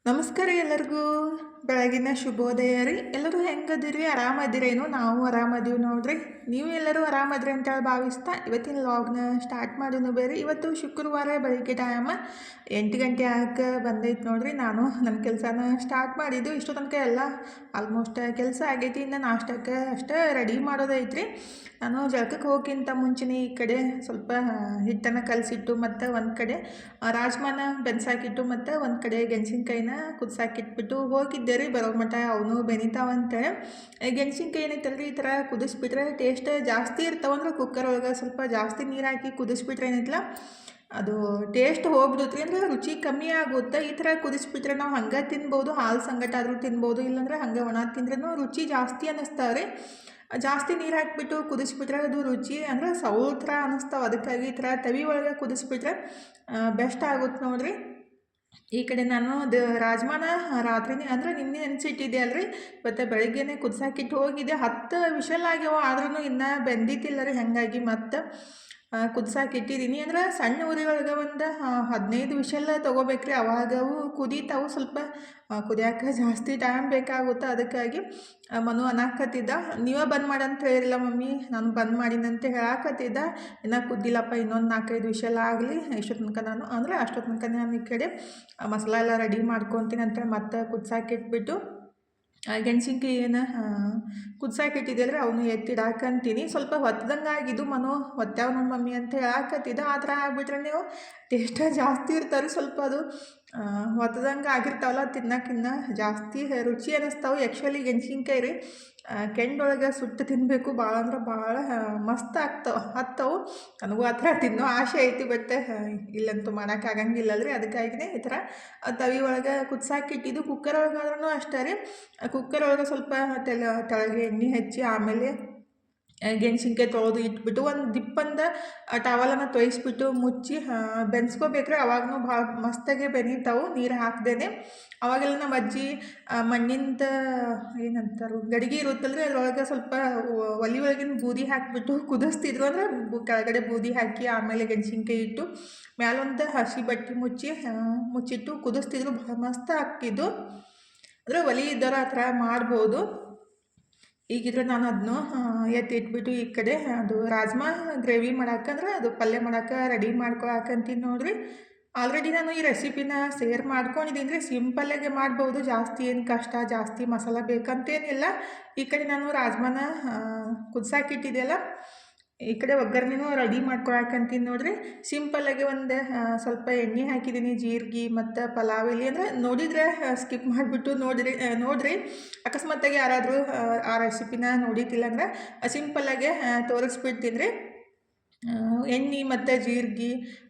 ನಮಸ್ಕಾರ ಎಲ್ಲರಿಗೂ. ಬೆಳಗಿನ ಶುಭೋದಯ ರೀ. ಎಲ್ಲರೂ ಹೆಂಗದಿರಿ? ಆರಾಮದಿರೇನು? ನಾವು ಆರಾಮದೀವಿ ನೋಡ್ರಿ. ನೀವು ಎಲ್ಲರೂ ಆರಾಮದ್ರಿ ಅಂತೇಳಿ ಭಾವಿಸ್ತಾ ಇವತ್ತಿನ ಲಾಗ್ನ ಸ್ಟಾರ್ಟ್ ಮಾಡೋನು ಬೇರೆ. ಇವತ್ತು ಶುಕ್ರವಾರ ಬೆಳಿಗ್ಗೆ ಟೈಮ್ 8 ಗಂಟೆ ಆಗ ಬಂದೈತೆ ನೋಡ್ರಿ. ನಾನು ನನ್ನ ಕೆಲಸನ ಸ್ಟಾರ್ಟ್ ಮಾಡಿದ್ದು. ಇಷ್ಟು ತನಕ ಎಲ್ಲ ಆಲ್ಮೋಸ್ಟ್ ಕೆಲಸ ಆಗೈತಿ. ಇನ್ನು ನಾಷ್ಟಕ್ಕೆ ಅಷ್ಟೇ ರೆಡಿ ಮಾಡೋದೈತ್ರಿ. ನಾನು ಜಳಕಕ್ಕೆ ಹೋಗೋಕ್ಕಿಂತ ಮುಂಚೆನೇ ಈ ಕಡೆ ಸ್ವಲ್ಪ ಹಿಟ್ಟನ್ನು ಕಲಸಿಟ್ಟು ಮತ್ತು ಒಂದು ಕಡೆ ರಾಜ್ಮಾನ ಬೆನ್ಸಾಕಿಟ್ಟು ಮತ್ತು ಒಂದು ಕಡೆ ಗೆಣಸಿನ್ಕಾಯಿನ ಕುದಿಸಾಕಿಟ್ಬಿಟ್ಟು ಹೋಗಿದ್ದೆ ರೀ. ಬರೋ ಮಟ್ಟ ಅವನು ಬೆನಿತಾವಂತೇಳಿ ಗೆಣಸಿನ್ಕಾಯಿ ಏನೈತಲ್ರಿ ಈ ಥರ ಕುದಿಸ್ಬಿಟ್ರೆ ಟೇಸ್ಟ್ ಜಾಸ್ತಿ ಇರ್ತಾವಂದ್ರೆ ಕುಕ್ಕರ್ ಒಳಗೆ ಸ್ವಲ್ಪ ಜಾಸ್ತಿ ನೀರು ಹಾಕಿ ಕುದಿಸ್ಬಿಟ್ರೆ ಏನೈತಲ್ಲ ಅದು ಟೇಸ್ಟ್ ಹೋಗ್ಬಿಡುತ್ತೆ ಅಂದರೆ ರುಚಿ ಕಮ್ಮಿ ಆಗುತ್ತೆ. ಈ ಥರ ಕುದಿಸ್ಬಿಟ್ರೆ ನಾವು ಹಂಗೆ ತಿನ್ಬೋದು, ಹಾಲು ಸಂಗಟ ಆದರೂ ತಿನ್ಬೋದು, ಇಲ್ಲಾಂದ್ರೆ ಹಂಗೆ ಒಣ ತಿಂದ್ರೂ ರುಚಿ ಜಾಸ್ತಿ ಅನ್ನಿಸ್ತಾವೆ. ಜಾಸ್ತಿ ನೀರು ಹಾಕಿಬಿಟ್ಟು ಕುದಿಸ್ಬಿಟ್ರೆ ಅದು ರುಚಿ ಅಂದರೆ ಸೌಳು ಥರ ಅನ್ನಿಸ್ತಾವೆ. ಅದಕ್ಕಾಗಿ ಈ ಥರ ತವಿ ಒಳಗೆ ಕುದಿಸ್ಬಿಟ್ರೆ ಬೆಸ್ಟ್ ಆಗುತ್ತೆ ನೋಡಿರಿ. ಈ ಕಡೆ ನಾನು ರಾಜ್ಮಾನ ರಾತ್ರಿನೇ ಅಂದರೆ ನಿನ್ನೆ ನೆನೆಸಿಟ್ಟಿದ್ದೆ ಅಲ್ರಿ. ಇವತ್ತು ಬೆಳಗ್ಗೆನೇ ಕುದಿಸಾಕಿಟ್ಟು ಹೋಗಿದ್ದೆ. 10 ವಿಷಲ್ ಆಗ್ಯಾವ, ಆದ್ರೂ ಇನ್ನೂ ಬೆಂದಿತ್ತಿಲ್ಲ ರೀ. ಹಾಗಾಗಿ ಮತ್ತು ಕುದಿಸಾಕಿಟ್ಟಿದ್ದೀನಿ. ಅಂದ್ರೆ ಸಣ್ಣ ಉರಿ ಒಳಗೆ ಒಂದು 15 ವಿಷಲ್ ತೊಗೋಬೇಕ್ರಿ. ಅವಾಗವು ಕುದೀತಾವು. ಸ್ವಲ್ಪ ಕುದಿಯೋಕೆ ಜಾಸ್ತಿ ಟೈಮ್ ಬೇಕಾಗುತ್ತೆ. ಅದಕ್ಕಾಗಿ ಮನು ಅನ್ನಕತ್ತಿದ್ದ, ನೀವೇ ಬಂದ್ ಮಾಡಂತ ಹೇಳಿರಲ್ಲ ಮಮ್ಮಿ, ನಾನು ಬಂದ್ ಮಾಡಿನಂತ ಹೇಳಾಕತ್ತಿದ್ದ. ಇನ್ನೂ ಕುದ್ದಿಲ್ಲಪ್ಪ, ಇನ್ನೊಂದು 4-5 ವಿಷಲ್ ಆಗಲಿ. ಇಷ್ಟೋ ತನಕ ನಾನು ಅಂದರೆ ಅಷ್ಟೋ ತನಕ ನಾನು ಈ ಕಡೆ ಮಸಾಲ ಎಲ್ಲ ರೆಡಿ ಮಾಡ್ಕೊತೀನಿ ಅಂತ ಮತ್ತೆ ಕುದಿಸಾಕಿಟ್ಬಿಟ್ಟು ಗೆಣಸಿನ್ಕಾಯಿ ಏನು ಕುದಿಸಾಕಿಟ್ಟಿದ್ದರೆ ಅವನು ಎತ್ತಿಡಾಕಂತೀನಿ. ಸ್ವಲ್ಪ ಹೊತ್ತದಂಗೆ ಆಗಿದ್ದು. ಮನು ಹೊತ್ಯಾವ ನಮ್ಮ ಮಮ್ಮಿ ಅಂತ ಹೇಳಾಕತ್ತಿದ್ದ. ಆ ಥರ ಆಗ್ಬಿಟ್ರೆ ನೀವು ಟೇಸ್ಟ್ ಜಾಸ್ತಿ ಇರ್ತಾರೆ. ಸ್ವಲ್ಪ ಅದು ಹೊತ್ತದಂಗೆ ಆಗಿರ್ತಾವಲ್ಲ, ತಿನ್ನೋಕ್ಕಿನ್ನ ಜಾಸ್ತಿ ರುಚಿ ಅನ್ನಿಸ್ತಾವೆ. ಆ್ಯಕ್ಚುಲಿ ಗೆಣಸಿನ್ಕಾಯಿ ರೀ ಕೆಂಡೊಳಗೆ ಸುಟ್ಟು ತಿನ್ನಬೇಕು. ಭಾಳ ಅಂದ್ರೆ ಭಾಳ ಮಸ್ತ್ ಹತ್ತವು. ನನಗೂ ಆ ಥರ ತಿನ್ನೋ ಆಸೆ ಐತಿ. ಬಟ್ ಇಲ್ಲಂತೂ ಮಾಡೋಕ್ಕಾಗಂಗಿಲ್ಲಲ್ರಿ. ಅದಕ್ಕಾಗಿಯೇ ಈ ಥರ ತವಿ ಒಳಗೆ ಕುದಿಸಾಕಿಟ್ಟಿದ್ದು. ಕುಕ್ಕರ್ ಒಳಗಾದ್ರೂ ಅಷ್ಟೇ ರೀ. ಕುಕ್ಕರ್ ಒಳಗೆ ಸ್ವಲ್ಪ ತೆಳಗೆ ಎಣ್ಣೆ ಹಚ್ಚಿ ಆಮೇಲೆ ಗೆಣಸಿನ್ಕಾಯಿ ತೊಳೆದು ಇಟ್ಬಿಟ್ಟು ಒಂದು ದಿಪ್ಪಂದ ಟವಲನ್ನು ತೊಯಿಸ್ಬಿಟ್ಟು ಮುಚ್ಚಿ ಬೆನ್ಸ್ಕೋಬೇಕ್ರಿ. ಅವಾಗೂ ಭಾಳ ಮಸ್ತಾಗೆ ಬೆನೀತಾವು ನೀರು ಹಾಕ್ದೇನೆ. ಅವಾಗೆಲ್ಲ ನಮ್ಮ ಅಜ್ಜಿ ಮಣ್ಣಿಂದ ಏನಂತಾರೆ ಗಡಿಗೆ ಇರುತ್ತಲ್ರಿ, ಅದ್ರೊಳಗೆ ಸ್ವಲ್ಪ ಒಲೆ ಒಳಗಿನ ಬೂದಿ ಹಾಕಿಬಿಟ್ಟು ಕುದಿಸ್ತಿದ್ರು. ಅಂದರೆ ಕೆಳಗಡೆ ಬೂದಿ ಹಾಕಿ ಆಮೇಲೆ ಗೆಣಸಿನ್ಕಾಯಿ ಇಟ್ಟು ಮ್ಯಾಲೊಂದು ಹಸಿ ಬಟ್ಟೆ ಮುಚ್ಚಿಟ್ಟು ಕುದಿಸ್ತಿದ್ರು. ಭಾಳ ಮಸ್ತ್ ಆಗ್ತಿದ್ದು. ಅಂದರೆ ಒಲೆ ಇದ್ದವ್ರು ಆ ಥರ ಮಾಡ್ಬೋದು. ಈಗಿದ್ರೆ ನಾನು ಅದನ್ನು ಎತ್ತಿಟ್ಬಿಟ್ಟು ಈ ಕಡೆ ಅದು ರಾಜ್ಮಾ ಗ್ರೇವಿ ಮಾಡಾಕಂದ್ರೆ ಅದು ಪಲ್ಯ ಮಾಡೋಕೆ ರೆಡಿ ಮಾಡ್ಕೊಳಕಂತೀನಿ ನೋಡಿರಿ. ಆಲ್ರೆಡಿ ನಾನು ಈ ರೆಸಿಪಿನ ಶೇರ್ ಮಾಡ್ಕೊಂಡಿದ್ದೀನಿ ರೀ. ಸಿಂಪಲ್ಲಾಗೆ ಮಾಡ್ಬೋದು, ಜಾಸ್ತಿ ಏನು ಕಷ್ಟ ಜಾಸ್ತಿ ಮಸಾಲ ಬೇಕಂತೇನಿಲ್ಲ. ಈ ಕಡೆ ನಾನು ರಾಜ್ಮಾನ ಕುದಿಸಾಕಿಟ್ಟಿದೆಯಲ್ಲ, ಈ ಕಡೆ ಒಗ್ಗರಣೆನೂ ರೆಡಿ ಮಾಡ್ಕೊಳಕಂತೀನಿ ನೋಡಿರಿ. ಸಿಂಪಲ್ಲಾಗಿ ಒಂದು ಸ್ವಲ್ಪ ಎಣ್ಣೆ ಹಾಕಿದ್ದೀನಿ, ಜೀರಿಗೆ ಮತ್ತು ಪಲಾವ್ ಎಲೆ. ಅಂದರೆ ನೋಡಿದರೆ ಸ್ಕಿಪ್ ಮಾಡಿಬಿಟ್ಟು ನೋಡಿರಿ. ಅಕಸ್ಮಾತಾಗಿ ಯಾರಾದರೂ ಆ ರೆಸಿಪಿನ ನೋಡಿದ್ದಿಲ್ಲ ಅಂದರೆ ಸಿಂಪಲ್ಲಾಗೆ ತೋರಿಸ್ಬಿಡ್ತೀನಿ ರೀ. ಎಣ್ಣೆ ಮತ್ತು ಜೀರಿಗೆ,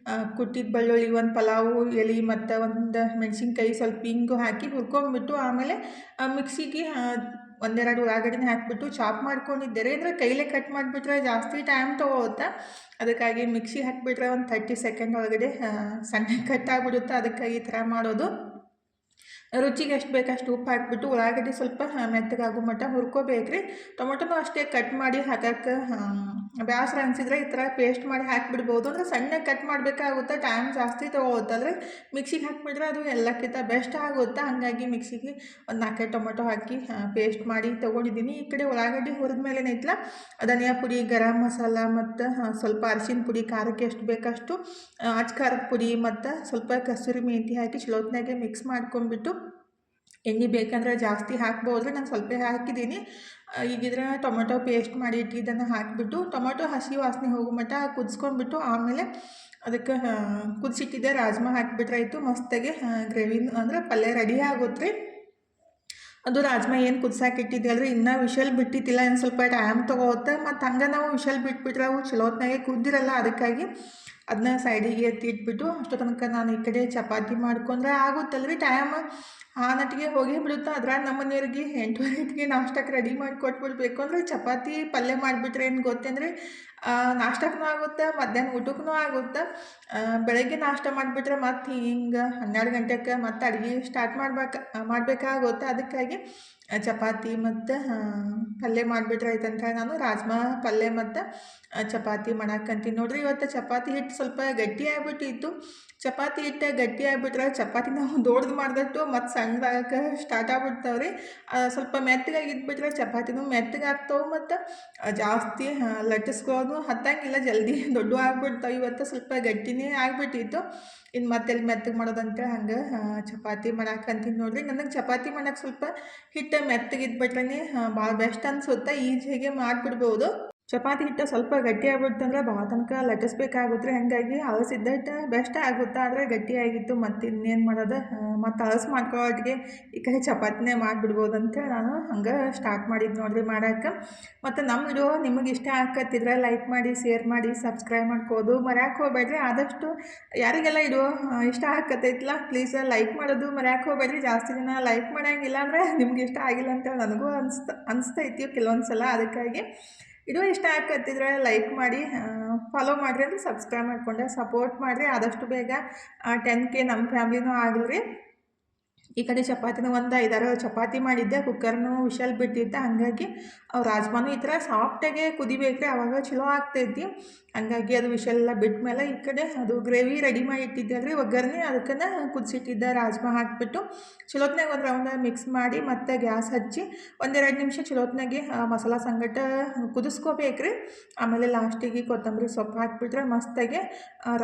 ಕುಟ್ಟಿದ ಬೆಳ್ಳುಳ್ಳಿ, ಒಂದು ಪಲಾವು ಎಲೆ ಮತ್ತು ಒಂದು ಮೆಣಸಿನ್ಕಾಯಿ, ಸ್ವಲ್ಪ ಹಿಂಗು ಹಾಕಿ ಹುರ್ಕೊಂಬಿಟ್ಟು ಆಮೇಲೆ ಮಿಕ್ಸಿಗೆ 1-2 ಉಳ್ಳಾಗಡ್ಡಿನ ಹಾಕಿಬಿಟ್ಟು ಚಾಪ್ ಮಾಡ್ಕೊಂಡಿದ್ದೆ ರೀ. ಅಂದರೆ ಕೈಲೇ ಕಟ್ ಮಾಡಿಬಿಟ್ರೆ ಜಾಸ್ತಿ ಟೈಮ್ ತೊಗೊಳುತ್ತೆ. ಅದಕ್ಕಾಗಿ ಮಿಕ್ಸಿ ಹಾಕಿಬಿಟ್ರೆ ಒಂದು 30 ಸೆಕೆಂಡ್ ಒಳಗಡೆ ಸಣ್ಣ ಕಟ್ ಆಗಿಬಿಡುತ್ತೆ. ಅದಕ್ಕಾಗಿ ಈ ಥರ ಮಾಡೋದು. ರುಚಿಗೆ ಎಷ್ಟು ಬೇಕಷ್ಟು ಉಪ್ಪು ಹಾಕಿಬಿಟ್ಟು ಉಳ್ಳಾಗಡ್ಡಿ ಸ್ವಲ್ಪ ಮೆತ್ತಗಾಗೋ ಮಟ್ಟ ಹುರ್ಕೋಬೇಕ್ರಿ. ಟೊಮೊಟೊನೂ ಅಷ್ಟೇ ಕಟ್ ಮಾಡಿ ಹಾಕಕ್ಕೆ ಬೇಸರ ಅನಿಸಿದ್ರೆ ಈ ಥರ ಪೇಸ್ಟ್ ಮಾಡಿ ಹಾಕಿಬಿಡ್ಬೋದು. ಅಂದರೆ ಸಣ್ಣಗೆ ಕಟ್ ಮಾಡಬೇಕಾಗುತ್ತೆ, ಟೈಮ್ ಜಾಸ್ತಿ ತೊಗೊಳುತ್ತಲ್ರಿ. ಮಿಕ್ಸಿಗೆ ಹಾಕಿಬಿಟ್ರೆ ಅದು ಎಲ್ಲಕ್ಕಿಂತ ಬೆಸ್ಟ್ ಆಗುತ್ತೆ. ಹಾಗಾಗಿ ಮಿಕ್ಸಿಗೆ ಒಂದು 4 ಟೊಮೊಟೊ ಹಾಕಿ ಪೇಸ್ಟ್ ಮಾಡಿ ತೊಗೊಂಡಿದ್ದೀನಿ. ಈ ಕಡೆ ಉಳ್ಳಾಗಡ್ಡಿ ಹುರಿದ ಮೇಲೆ ಏನೈತಲ್ಲ ಧನಿಯಾ ಪುಡಿ, ಗರಂ ಮಸಾಲ ಮತ್ತು ಸ್ವಲ್ಪ ಅರಿಶಿನ ಪುಡಿ, ಖಾರಕ್ಕೆ ಎಷ್ಟು ಬೇಕಷ್ಟು ಅಚ್ಚ ಖಾರದ ಪುಡಿ ಮತ್ತು ಸ್ವಲ್ಪ ಕಸೂರಿ ಮೆಂತಿ ಹಾಕಿ ಚಲೋತ್ನಾಗೆ ಮಿಕ್ಸ್ ಮಾಡ್ಕೊಂಡ್ಬಿಟ್ಟು ಎಣ್ಣೆ ಬೇಕಂದ್ರೆ ಜಾಸ್ತಿ ಹಾಕ್ಬೋದು. ನಾನು ಸ್ವಲ್ಪ ಹಾಕಿದ್ದೀನಿ. ಈಗಿದ್ರೆ ಟೊಮೊಟೊ ಪೇಸ್ಟ್ ಮಾಡಿ ಇಟ್ಟಿದ್ದನ್ನು ಹಾಕಿಬಿಟ್ಟು ಟೊಮೊಟೊ ಹಸಿ ವಾಸನೆ ಹೋಗೋ ಮಟ್ಟ ಕುದಿಸ್ಕೊಂಡ್ಬಿಟ್ಟು ಆಮೇಲೆ ಅದಕ್ಕೆ ಕುದಿಸಿಟ್ಟಿದ್ದೆ ರಾಜ್ಮಾ ಹಾಕಿಬಿಟ್ರೆ ಆಯಿತು. ಮಸ್ತಾಗೆ ಗ್ರೇವಿ ಅಂದರೆ ಪಲ್ಯ ರೆಡಿ ಆಗುತ್ತೆ ರೀ. ಅದು ರಾಜ್ಮಾ ಏನು ಕುದಿಸಾಕಿಟ್ಟಿದ್ದೆ ಅಲ್ರಿ, ಇನ್ನೂ ವಿಷಲ್ ಬಿಟ್ಟಿದ್ದಿಲ್ಲ, ಇನ್ನು ಸ್ವಲ್ಪ ಟೈಮ್ ತೊಗೊಳುತ್ತೆ. ಮತ್ತು ಹಂಗೆ ನಾವು ವಿಷಲ್ ಬಿಟ್ಬಿಟ್ರೆ ಅವು ಚಲೋತ್ನಾಗೆ ಕುದ್ದಿರಲ್ಲ. ಅದಕ್ಕಾಗಿ ಅದನ್ನ ಸೈಡಿಗೆ ಎತ್ತಿ ಇಟ್ಬಿಟ್ಟು ಅಷ್ಟೋ ತನಕ ನಾನು ಈ ಕಡೆ ಚಪಾತಿ ಮಾಡ್ಕೊಂಡ್ರೆ ಆಗುತ್ತಲ್ರಿ. ಟೈಮ್ ನಟ್ಟಿಗೆ ಹೋಗಿ ಬಿಡುತ್ತೆ. ಅದ್ರಾಗ ನಮ್ಮ ಮನೆಯವ್ರಿಗೆ 8:30ಗೆ ನಾಷ್ಟಕ್ಕೆ ರೆಡಿ ಮಾಡಿ ಕೊಟ್ಬಿಡ್ಬೇಕು. ಅಂದರೆ ಚಪಾತಿ ಪಲ್ಯ ಮಾಡಿಬಿಟ್ರೆ ಏನು ಗೊತ್ತೇನ್ರಿ, ನಾಷ್ಟಕ್ಕೂ ಆಗುತ್ತೆ, ಮಧ್ಯಾಹ್ನ ಊಟಕ್ಕೂ ಆಗುತ್ತೆ. ಬೆಳಗ್ಗೆ ನಾಷ್ಟ ಮಾಡಿಬಿಟ್ರೆ ಮತ್ತು ಹಿಂಗೆ 12 ಗಂಟೆಗೆ ಮತ್ತು ಅಡುಗೆ ಸ್ಟಾರ್ಟ್ ಮಾಡಬೇಕಾಗುತ್ತೆ. ಅದಕ್ಕಾಗಿ ಚಪಾತಿ ಮತ್ತು ಪಲ್ಯ ಮಾಡಿಬಿಟ್ರೆ ಆಯ್ತಂತ ನಾನು ರಾಜ್ಮಾ ಪಲ್ಯ ಮತ್ತು ಚಪಾತಿ ಮಾಡಾಕಂತೀನಿ ನೋಡಿರಿ. ಇವತ್ತು ಚಪಾತಿ ಹಿಟ್ಟು ಸ್ವಲ್ಪ ಗಟ್ಟಿ ಆಗಿಬಿಟ್ಟಿತ್ತು. ಚಪಾತಿ ಹಿಟ್ಟು ಗಟ್ಟಿ ಆಗಿಬಿಟ್ರೆ ಚಪಾತಿ ನಾವು ದೊಡ್ಡದು ಮಾಡಿದಟ್ಟು ಮತ್ತು ಸಣ್ಣದಾಗಕ್ಕೆ ಸ್ಟಾರ್ಟ್ ಆಗ್ಬಿಡ್ತಾವೆ ರೀ. ಸ್ವಲ್ಪ ಮೆತ್ತಗಾಗಿ ಇದ್ಬಿಟ್ರೆ ಚಪಾತಿನೂ ಮೆತ್ತಗೆ ಆಗ್ತಾವೆ ಮತ್ತು ಜಾಸ್ತಿ ಲಟ್ಟಿಸ್ಕೊಳ್ಳೋದು ಹತ್ತಂಗಿಲ್ಲ, ಜಲ್ದಿ ದೊಡ್ಡ ಆಗ್ಬಿಡ್ತಾವೆ. ಇವತ್ತು ಸ್ವಲ್ಪ ಗಟ್ಟಿನೇ ಆಗಿಬಿಟ್ಟಿತ್ತು. ಇನ್ನು ಮತ್ತೆಲ್ಲಿ ಮೆತ್ತಗೆ ಮಾಡೋದಂತೇಳಿ ಹಂಗೆ ಚಪಾತಿ ಮಾಡಾಕಂತೀನಿ ನೋಡಿರಿ. ನನಗೆ ಚಪಾತಿ ಮಾಡಕ್ಕೆ ಸ್ವಲ್ಪ ಹಿಟ್ಟು ಮೆತ್ತಗೆ ಇದ್ಬಿಟ್ರೆ ಭಾಳ ಬೆಸ್ಟ್ ಅನಿಸುತ್ತೆ, ಈಜಿಯಾಗೆ ಮಾಡಿಬಿಡ್ಬೋದು. ಚಪಾತಿ ಹಿಟ್ಟು ಸ್ವಲ್ಪ ಗಟ್ಟಿ ಆಗ್ಬಿಡ್ತಂದ್ರೆ ಭಾಳ ತನಕ ಲಟ್ಟಿಸ್ಬೇಕಾಗುತ್ತೆ. ಹಾಗಾಗಿ ಅಳಸಿದ್ದಟ್ಟು ಬೆಸ್ಟ್ ಆಗುತ್ತೆ. ಆದರೆ ಗಟ್ಟಿಯಾಗಿತ್ತು ಮತ್ತು ಇನ್ನೇನು ಮಾಡೋದು, ಮತ್ತು ಅಳಸು ಮಾಡ್ಕೊಳ್ಳೋಟಿಗೆ ಈ ಕಡೆ ಚಪಾತಿನೇ ಮಾಡಿಬಿಡ್ಬೋದು ಅಂತೇಳಿ ನಾನು ಹಂಗೆ ಸ್ಟಾರ್ಟ್ ಮಾಡಿದ್ದು ನೋಡಿರಿ ಮಾಡೋಕ್ಕೆ. ಮತ್ತು ನಮ್ಮ ವಿಡಿಯೋ ನಿಮಗೆ ಇಷ್ಟ ಆಕತ್ತಿದ್ರೆ ಲೈಕ್ ಮಾಡಿ, ಶೇರ್ ಮಾಡಿ, ಸಬ್ಸ್ಕ್ರೈಬ್ ಮಾಡ್ಕೋದು ಮರ್ಯಾಕೆ ಹೋಗ್ಬೇಡ್ರಿ. ಆದಷ್ಟು ಯಾರಿಗೆಲ್ಲ ವಿಡಿಯೋ ಇಷ್ಟ ಆಕತ್ತೈತಲ್ಲ ಪ್ಲೀಸ್ ಲೈಕ್ ಮಾಡೋದು ಮರ್ಯಾಕೆ ಹೋಗ್ಬೇಡ್ರಿ. ಜಾಸ್ತಿ ಜನ ಲೈಕ್ ಮಾಡೋಂಗಿಲ್ಲ ಅಂದರೆ ನಿಮ್ಗೆ ಇಷ್ಟ ಆಗಿಲ್ಲ ಅಂತೇಳಿ ನನಗೂ ಅನಿಸ್ತೈತಿ ಕೆಲವೊಂದು ಸಲ. ಅದಕ್ಕಾಗಿ ವಿಡಿಯೋ ಇಷ್ಟ ಆಕತ್ತಿದ್ರೆ ಲೈಕ್ ಮಾಡಿ, ಫಾಲೋ ಮಾಡಿರಿ ಅಂದರೆ ಸಬ್ಸ್ಕ್ರೈಬ್ ಮಾಡಿಕೊಂಡೆ ಸಪೋರ್ಟ್ ಮಾಡಿರಿ. ಆದಷ್ಟು ಬೇಗ 10K ನಮ್ಮ ಫ್ಯಾಮ್ಲಿನೂ ಆಗಲಿ. ಈ ಕಡೆ ಚಪಾತಿನೂ ಒಂದು 5-6 ಚಪಾತಿ ಮಾಡಿದ್ದೆ, ಕುಕ್ಕರ್ನೂ ವಿಷಲ್ ಬಿಟ್ಟಿದ್ದೆ. ಹಾಗಾಗಿ ಅವು ರಾಜ್ಮಾನು ಈ ಥರ ಸಾಫ್ಟಾಗೆ ಕುದಿಬೇಕು ರೀ, ಆವಾಗ ಚಲೋ ಆಗ್ತೈತಿ. ಹಂಗಾಗಿ ಅದು ವಿಷಲೆಲ್ಲ ಬಿಟ್ಟ ಮೇಲೆ ಈ ಕಡೆ ಅದು ಗ್ರೇವಿ ರೆಡಿ ಮಾಡಿ ಇಟ್ಟಿದ್ದೆ ರೀ, ಒಗ್ಗರಣೆ. ಅದಕ್ಕನ್ನು ಕುದಿಸಿಟ್ಟಿದ್ದೆ ರಾಜ್ಮಾ ಹಾಕಿಬಿಟ್ಟು ಚಲೋತ್ನಾಗ ಒಂದು ರೌಂಡ್ ಮಿಕ್ಸ್ ಮಾಡಿ ಮತ್ತು ಗ್ಯಾಸ್ ಹಚ್ಚಿ 1-2 ನಿಮಿಷ ಚಲೋತ್ನಾಗೆ ಮಸಾಲ ಸಂಗಟ ಕುದಿಸ್ಕೋಬೇಕು ರೀ. ಆಮೇಲೆ ಲಾಸ್ಟಿಗೆ ಕೊತ್ತಂಬರಿ ಸೊಪ್ಪು ಹಾಕಿಬಿಟ್ರೆ ಮಸ್ತಾಗೆ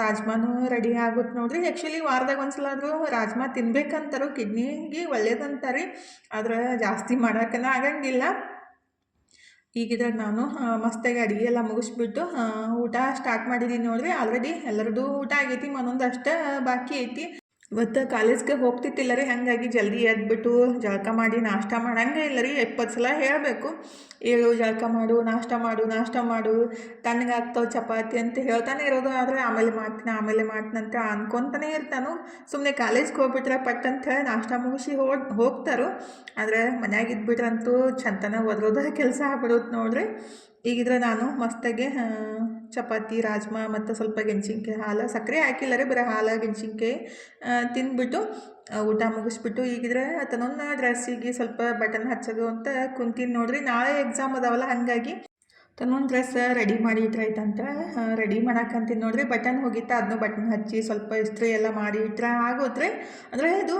ರಾಜ್ಮಾನು ರೆಡಿ ಆಗುತ್ತೆ ನೋಡಿರಿ. ಆ್ಯಕ್ಚುಲಿ ವಾರದಾಗ ಒಂದು ಸಲ ಆದರೂ ರಾಜ್ಮಾ ತಿನ್ಬೇಕಂತಾರೋ, ಕಿಡ್ನಿಗೆ ಒಳ್ಳೇದಂತಾರೆ. ಆದ್ರೆ ಜಾಸ್ತಿ ಮಾಡೋಕ್ಕನ ಆಗಂಗಿಲ್ಲ. ಈಗಿದ್ರೆ ನಾನು ಮಸ್ತಾಗಿ ಅಡುಗೆ ಎಲ್ಲ ಮುಗಿಸ್ಬಿಟ್ಟು ಊಟ ಸ್ಟಾರ್ಟ್ ಮಾಡಿದ್ದೀನಿ ನೋಡಿರಿ. ಆಲ್ರೆಡಿ ಎಲ್ಲರದ್ದು ಊಟ ಆಗೈತಿ, ಒಂದೊಂದಷ್ಟೇ ಬಾಕಿ ಐತಿ. ಇವತ್ತು ಕಾಲೇಜ್ಗೆ ಹೋಗ್ತಿತ್ತಿಲ್ಲ ರೀ, ಹಾಗಾಗಿ ಜಲ್ದಿ ಎದ್ಬಿಟ್ಟು ಜಳಕ ಮಾಡಿ ನಾಷ್ಟ ಮಾಡಂಗೆ ಇಲ್ಲ ರೀ. 20 ಸಲ ಹೇಳಬೇಕು, ಏಳು ಜಳಕ ಮಾಡು, ನಾಷ್ಟ ಮಾಡು, ತಣ್ಣಗಾಗ್ತಾವೆ ಚಪಾತಿ ಅಂತ ಹೇಳ್ತಾನೆ ಇರೋದು. ಆದರೆ ಆಮೇಲೆ ಮಾಡ್ತೀನಿ ಅಂತ ಅನ್ಕೊತಾನೆ ಇರ್ತಾನು. ಸುಮ್ಮನೆ ಕಾಲೇಜ್ಗೆ ಹೋಗ್ಬಿಟ್ರೆ ಪಟ್ ಅಂತ ಹೇಳಿ ನಾಷ್ಟ ಮುಗಿಸಿ ಹೋಗ್ತಾರೋ. ಆದರೆ ಮನ್ಯಾಗ ಇದ್ಬಿಟ್ರಂತೂ ಚಂತನ ಒದ್ರೋದ ಕೆಲಸ ಆಗ್ಬಿಡುತ್ತೆ ನೋಡ್ರಿ. ಈಗಿದ್ರೆ ನಾನು ಮಸ್ತಾಗೆ ಚಪಾತಿ, ರಾಜ್ಮಾ ಮತ್ತು ಸ್ವಲ್ಪ ಗೆಣಸಿನ್ಕಾಯಿ, ಹಾಲು, ಸಕ್ಕರೆ ಹಾಕಿಲ್ಲ ರೀ, ಬರೀ ಹಾಲು ಗೆಣಸಿನ್ಕಾಯಿ ತಿಂದ್ಬಿಟ್ಟು ಊಟ ಮುಗಿಸ್ಬಿಟ್ಟು ಈಗಿದ್ರೆ ತನ್ನೊಂದು ಡ್ರೆಸ್ಸಿಗೆ ಸ್ವಲ್ಪ ಬಟನ್ ಹಚ್ಚೋದು ಅಂತ ಕುಂತೀನಿ ನೋಡ್ರಿ. ನಾಳೆ ಎಕ್ಸಾಮ್ ಅದಾವಲ್ಲ, ಹಾಗಾಗಿ ತನ್ನೊಂದು ಡ್ರೆಸ್ ರೆಡಿ ಮಾಡಿ ಇಟ್ರಾಯ್ತಂತ ರೆಡಿ ಮಾಡಾಕಂತೀನಿ ನೋಡ್ರಿ. ಬಟನ್ ಹೋಗಿತ್ತಾ, ಅದನ್ನು ಬಟನ್ ಹಚ್ಚಿ ಸ್ವಲ್ಪ ಇಸ್ತ್ರಿ ಎಲ್ಲ ಮಾಡಿ ಇಟ್ರೆ ಆಗೋದ್ರೆ. ಅಂದರೆ ಇದು